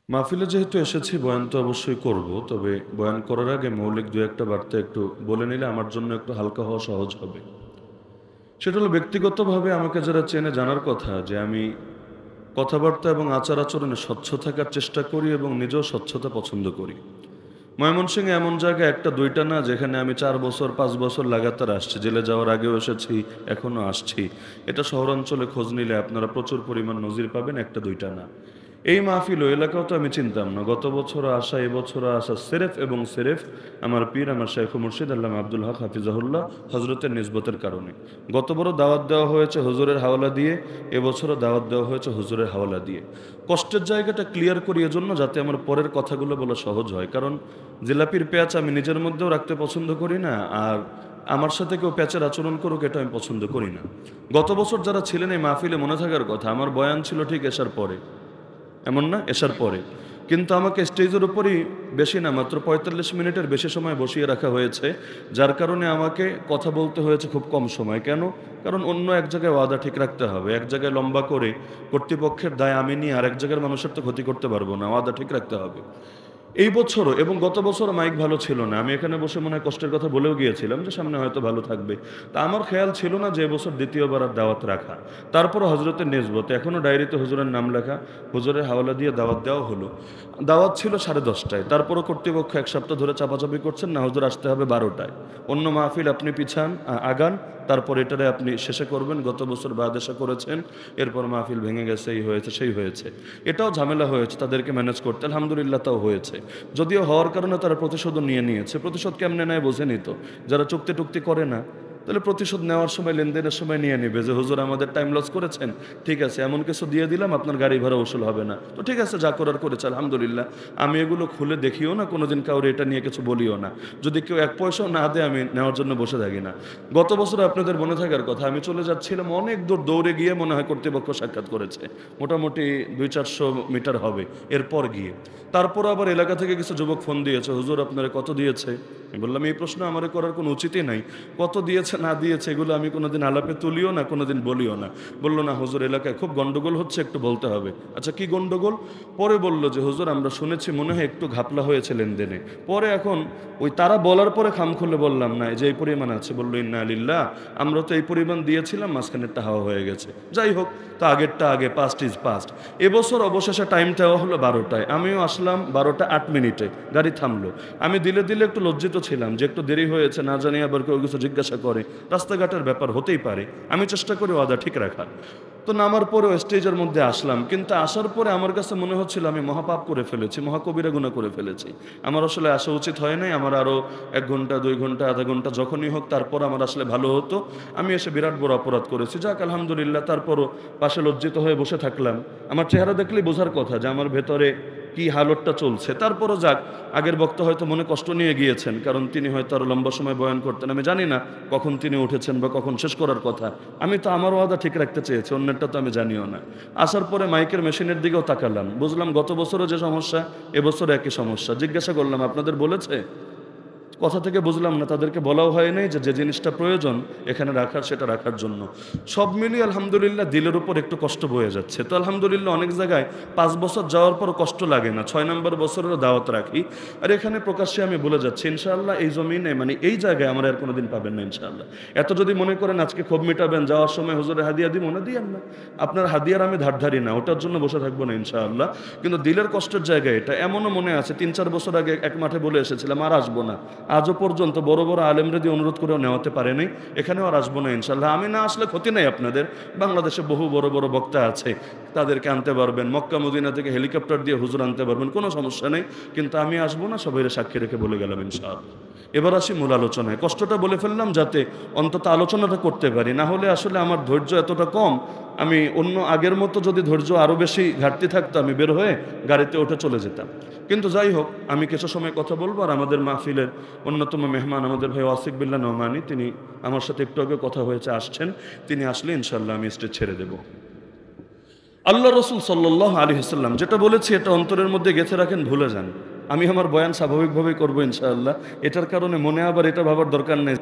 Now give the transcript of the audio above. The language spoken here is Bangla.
মাহফিলে যেহেতু এসেছি বয়ান তো অবশ্যই করব। তবে বয়ান করার আগে মৌলিক ২-১ টা বার্তা একটু বলে নিলে আমার জন্য একটু হালকা হওয়া সহজ হবে। সেটা হলো ব্যক্তিগতভাবে আমাকে যারা চেনে জানার কথা যে আমি কথাবার্তা এবং আচার-আচরণে স্বচ্ছ থাকার চেষ্টা করি এবং নিজেও স্বচ্ছতা পছন্দ করি। ময়মনসিংহে এমন জায়গা ১ টা ২ টা না যেখানে আমি ৪ বছর ৫ বছর লাগাতার আসছি। জেলে যাওয়ার আগেও এসেছি, এখনো আসছি। এটা শহরাঞ্চলে খোঁজ নিলে আপনারা প্রচুর পরিমাণ নজির পাবেন ১ টা ২ টা না। এই মাহফিল ও এলাকাও তো আমি চিনতাম না। গত বছরও আসা, এবছরও আসা সেরেফ এবং সেরেফ আমার পীর, আমার শাইখ ও মুর্শিদ আল্লামা আব্দুল হক হাফিজাহুল্লাহ হজরতের নিসবতের কারণে। গতবারও দাওয়াত দেওয়া হয়েছে হুজুরের হাওলা দিয়ে, এবছরও দাওয়াত দেওয়া হয়েছে হুজুরের হাওলা দিয়ে। কষ্টের জায়গাটা ক্লিয়ার করি এজন্য যাতে আমার পরের কথাগুলো বলা সহজ হয়। কারণ জিলাপির প্যাঁচ আমি নিজের মধ্যেও রাখতে পছন্দ করি না, আর আমার সাথে কেউ প্যাঁচের আচরণ করুক এটা আমি পছন্দ করি না। গত বছর যারা ছিলেন এই মাহফিলে মনে থাকার কথা, আমার বয়ান ছিল ঠিক এশার পরে। এমন না? এশার পরে। কিন্তু আমাকে স্টেজের উপরই বেশি না মাত্র ৪৫ মিনিটের বেশি সময় বসিয়ে রাখা হয়েছে। যার কারণে আমাকে কথা বলতে হয়েছে খুব কম সময়। কেন? কারণ অন্য এক জায়গায় ওয়াদা ঠিক রাখতে হবে। এক জায়গায় লম্বা করে কর্তৃপক্ষের দায় আমি নিয়ে আরেক জায়গার মানুষের তো ক্ষতি করতে পারবো না। ওয়াদা ঠিক রাখতে হবে। এই বছরও এবং গত বছরও মাইক ভালো ছিল না। আমি এখানে বসে মনে হয় কষ্টের কথা বলেও গিয়েছিলাম যে সামনে হয়তো ভালো থাকবে। তা আমার খেয়াল ছিল না যে এবছর দ্বিতীয়বার আর দাওয়াত রাখা। তারপরও হজরতের নিসবত এখনো ডায়েরিতে হুজুরের নাম লেখা, হুজুরের হাওলা দিয়ে দাওয়াত দেওয়া হলো। দাওয়াত ছিল 10:30টায়। তারপরও কর্তৃপক্ষ ১ সপ্তাহ ধরে চাপাচাপি করছেন, না হুজুর আসতে হবে ১২টায়। অন্য মাহফিল আপনি পিছান, আগান, তারপর এটারে আপনি শেষে করবেন। গত বছর বাদেশা করেছেন, এরপর মাহফিল ভেঙে গেছে, এই হয়েছে, সেই হয়েছে। এটাও ঝামেলা হয়েছে তাদেরকে ম্যানেজ করতে। আলহামদুলিল্লাহ তাও হয়েছে। যদিও হওয়ার কারণে তারা প্রতিশোধও নিয়ে নিয়েছে। প্রতিশোধ কেমনে নেয় বোঝেনি তো। যারা চুক্তি-টুক্তি করে না, তাহলে প্রতিশোধ নেওয়ার সময় লেনদেনের সময় নিয়ে নিবে যে হুজুর আমাদের টাইম লস করেছেন, ঠিক আছে এমন কিছু দিয়ে দিলাম আপনার গাড়ি ভাড়া উসুল হবে না। তো ঠিক আছে যা করার করেছে আলহামদুলিল্লাহ। আমি এগুলো খুলে দেখিও না, কোনোদিন কাউরে এটা নিয়ে কিছু বলিও না। যদি কেউ ১ পয়সাও না দেয় আমি নেওয়ার জন্য বসে থাকি না। গত বছর আপনাদের মনে থাকার কথা, আমি চলে যাচ্ছিলাম অনেক দূর দৌড়ে গিয়ে মনে হয় কর্তৃপক্ষ সাক্ষাৎ করেছে। মোটামুটি ২০০-৪০০ মিটার হবে এরপর গিয়ে। তারপর আবার এলাকা থেকে কিছু যুবক ফোন দিয়েছে, হুজুর আপনারে কত দিয়েছে? আমি বললাম এই প্রশ্ন আমার করার কোনো উচিতই নাই। কত দিয়েছে না দিয়েছে এগুলো আমি কোনোদিন আলাপে তুলিও না, কোনোদিন বলিও না। বলল না হুজুর এলাকায় খুব গন্ডগোল হচ্ছে, একটু বলতে হবে। আচ্ছা কি গন্ডগোল? পরে বলল যে হুজুর আমরা শুনেছি মনে হয় একটু ঘাপলা হয়েছে লেনদেনে। পরে এখন ওই তারা বলার পরে খাম খুলে বললাম না এই যে এই পরিমাণ আছে। বলল ইন্না লিল্লাহ, আমরা তো এই পরিমাণ দিয়েছিলাম, মাঝখানেরটা হাওয়া হয়ে গেছে। যাই হোক, তা আগেরটা আগে, পাস্ট ইজ পাস্ট। এবছর অবশেষে টাইম দেওয়া হলো ১২টায়। আমিও আসলাম ১২টা ৮ মিনিটে। গাড়ি থামলো। আমি দিলে দিলে একটু লজ্জিত ছিলাম যে একটু দেরি হয়েছে, না জানি আবার কেউ কিছু জিজ্ঞাসা করে। রাস্তাঘাটের ব্যাপার হতেই পারে। আমি চেষ্টা করি ওয়াদা ঠিক রাখার। তো নামার পরেও স্টেজের মধ্যে আসলাম। কিন্তু আসার পরে আমার কাছে মনে হচ্ছিল আমি মহাপাপ করে ফেলেছি, মহাকবিরা গুনাহ করে ফেলেছি। আমার আসলে আসা উচিত হয় নাই। আমার আরো ১ ঘন্টা, ২ ঘন্টা, আধা ঘন্টা যখনই হোক তারপর আমার আসলে ভালো হতো। আমি এসে বিরাট বড় অপরাধ করেছি। যাক আলহামদুলিল্লাহ, তারপরও পাশে লজ্জিত হয়ে বসে থাকলাম। আমার চেহারা দেখলেই বোঝার কথা যে আমার ভেতরে কি হালতটা চলছে। তারপরও যাক, আগের বক্তা হয়তো মনে কষ্ট নিয়ে গিয়েছেন, কারণ তিনি হয়তো আরো লম্বা সময় বয়ান করতেন। আমি জানি না কখন তিনি উঠেছেন বা কখন শেষ করার কথা। আমি তো আমার ওয়াদা ঠিক রাখতে চেয়েছি, অন্যেরটা তো আমি জানিও না। আসার পরে মাইকের মেশিনের দিকেও তাকালাম, বুঝলাম গত বছরও যে সমস্যা এবছর একই সমস্যা। জিজ্ঞাসা করলাম আপনাদের বলেছে? কথা থেকে বুঝলাম না, তাদেরকে বলাও হয় নাই যে যে জিনিসটা প্রয়োজন এখানে রাখার সেটা রাখার জন্য। সব মিলিয়ে আলহামদুলিল্লাহ দিলের উপর একটু কষ্ট বয়ে যাচ্ছে। তো আলহামদুলিল্লাহ অনেক জায়গায় ৫ বছর যাওয়ার পর কষ্ট লাগে না, ৬ নম্বর বছরেরও দাওয়াত রাখি। আর এখানে প্রকাশ্যে আমি বলে যাচ্ছি ইনশাআল্লাহ এই জমিনে মানে এই জায়গায় আমার আর কোনোদিন পাবেন না ইনশাআল্লাহ। এত যদি মনে করেন আজকে ক্ষোভ মেটাবেন, যাওয়ার সময় হুজুরে হাদিয়া দিব না, দিয়েন না। আপনার হাদিয়ার আমি ধারধারি না, ওটার জন্য বসে থাকবো না ইনশাআল্লাহ। কিন্তু দিলের কষ্টের জায়গা এটা। এমনও মনে আছে ৩-৪ বছর আগে এক মাঠে বলে এসেছিলাম আর আসবো না। আজও পর্যন্ত বড় বড় আলেমরা দিয়ে অনুরোধ করেও নেওয়াতে পারেনি। এখানেও আর আসবো না ইনশাল্লাহ। আমি না আসলে ক্ষতি নেই আপনাদের। বাংলাদেশে বহু বড় বড় বক্তা আছে, তাদেরকে আনতে পারবেন। মক্কা মদিনা থেকে হেলিকপ্টার দিয়ে হুজুর আনতে পারবেন, কোনো সমস্যা নেই। কিন্তু আমি আসবো না, সবাইরে সাক্ষী রেখে বলে গেলাম ইনশাআল্লাহ। এবার আসি মূল আলোচনায়। কষ্টটা বলে ফেললাম যাতে অন্তত আলোচনাটা করতে পারি, না হলে আসলে আমার ধৈর্য এতটা কম। আমি অন্য আগের মতো যদি ধৈর্য আরও বেশি ঘাটতি থাকতো আমি বের হয়ে গাড়িতে উঠে চলে যেতাম। কিন্তু যাই হোক, আমি কিছু সময় কথা বলবো। আর আমাদের মাহফিলের অন্যতম মেহমান আমাদের ভাই ওয়াসিক বিল্লাহ নোমানী, তিনি আমার সাথে একটু আগে কথা হয়েছে, আসছেন। তিনি আসলে ইনশাল্লাহ আমি স্টেজ ছেড়ে দেব। আল্লাহ রসুল সাল্লাল্লাহু আলাইহি ওয়াসাল্লাম যেটা বলেছি এটা অন্তরের মধ্যে গেঁথে রাখেন, ভুলে যান। আমি আমার বয়ান স্বাভাবিকভাবেই করবো ইনশাআল্লাহ। এটার কারণে মনে আবার এটা ভাবার দরকার নেই